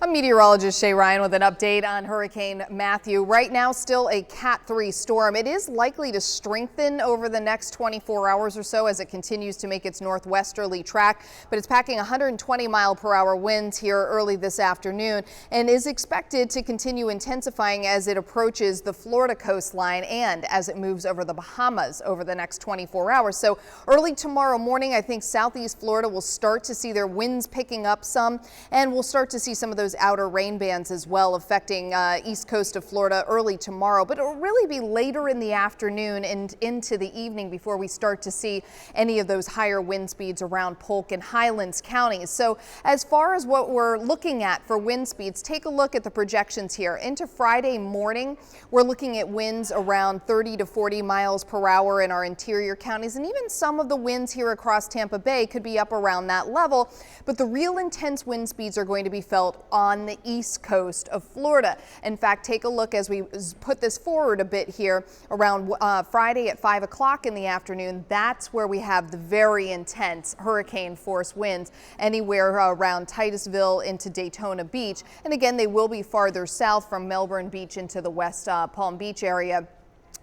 I'm meteorologist Shay Ryan with an update on Hurricane Matthew. Right now, still a Cat 3 storm. It is likely to strengthen over the next 24 hours or so as it continues to make its northwesterly track, but it's packing 120-mile-per-hour winds here early this afternoon and is expected to continue intensifying as it approaches the Florida coastline and as it moves over the Bahamas over the next 24 hours. So early tomorrow morning, I think southeast Florida will start to see their winds picking up some, and we'll start to see some of those outer rain bands as well affecting east coast of Florida early tomorrow, but it'll really be later in the afternoon and into the evening before we start to see any of those higher wind speeds around Polk and Highlands counties. So as far as what we're looking at for wind speeds, take a look at the projections here. Into Friday morning, we're looking at winds around 30 to 40 miles per hour in our interior counties, and even some of the winds here across Tampa Bay could be up around that level, but the real intense wind speeds are going to be felt on the east coast of Florida. In fact, take a look as we put this forward a bit here around Friday at 5 o'clock in the afternoon. That's where we have the very intense hurricane force winds anywhere around Titusville into Daytona Beach. And again, they will be farther south from Melbourne Beach into the West Palm Beach area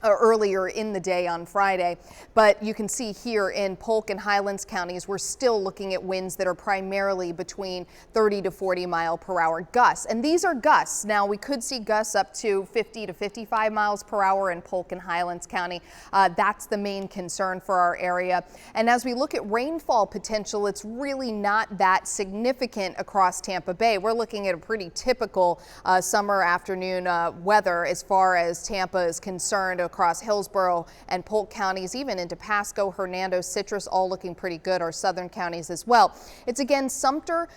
earlier in the day on Friday. But you can see here in Polk and Highlands counties, we're still looking at winds that are primarily between 30 to 40 mile per hour gusts. And these are gusts. Now, we could see gusts up to 50 to 55 miles per hour in Polk and Highlands County. That's the main concern for our area. And as we look at rainfall potential, it's really not that significant across Tampa Bay. We're looking at a pretty typical summer afternoon weather as far as Tampa is concerned, across Hillsborough and Polk counties, even into Pasco, Hernando, Citrus, all looking pretty good. Our southern counties as well. It's again Sumter,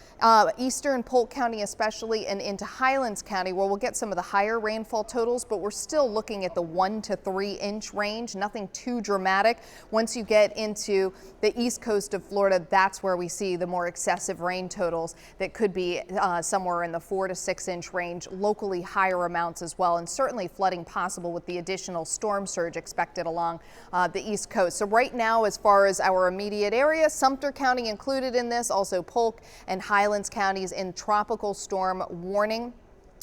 eastern Polk County especially, and into Highlands County where we'll get some of the higher rainfall totals, but we're still looking at the 1 to 3 inch range. Nothing too dramatic. Once you get into the east coast of Florida, that's where we see the more excessive rain totals that could be somewhere in the 4 to 6 inch range, locally higher amounts as well, and certainly flooding possible with the additional storm surge expected along the east coast. So right now, as far as our immediate area, Sumter County included in this, also Polk and Highlands counties in tropical storm warning,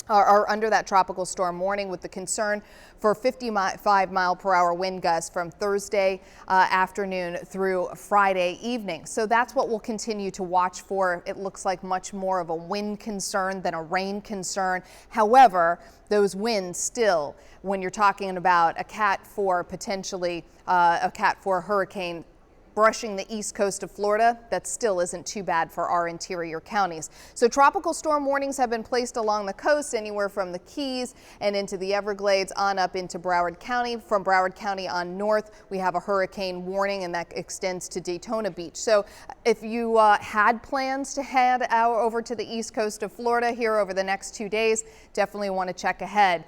are under that tropical storm warning, with the concern for 55 mile per hour wind gusts from Thursday afternoon through Friday evening. So that's what we'll continue to watch for. It looks like much more of a wind concern than a rain concern. However, those winds still, when you're talking about a Cat 4, potentially a Cat 4 hurricane brushing the east coast of Florida, that still isn't too bad for our interior counties. So tropical storm warnings have been placed along the coast, anywhere from the Keys and into the Everglades on up into Broward County. From Broward County on north, we have a hurricane warning, and that extends to Daytona Beach. So if you had plans to head out over to the east coast of Florida here over the next 2 days, definitely want to check ahead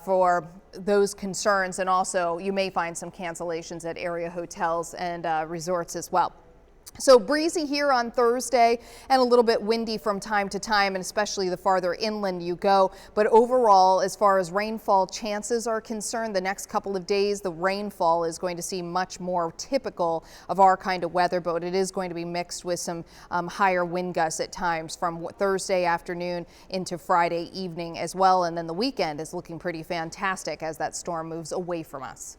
for those concerns. And also, you may find some cancellations at area hotels and resorts as well. So breezy here on Thursday and a little bit windy from time to time, and especially the farther inland you go. But overall, as far as rainfall chances are concerned, the next couple of days, the rainfall is going to see much more typical of our kind of weather, but it is going to be mixed with some higher wind gusts at times from Thursday afternoon into Friday evening as well. And then the weekend is looking pretty fantastic as that storm moves away from us.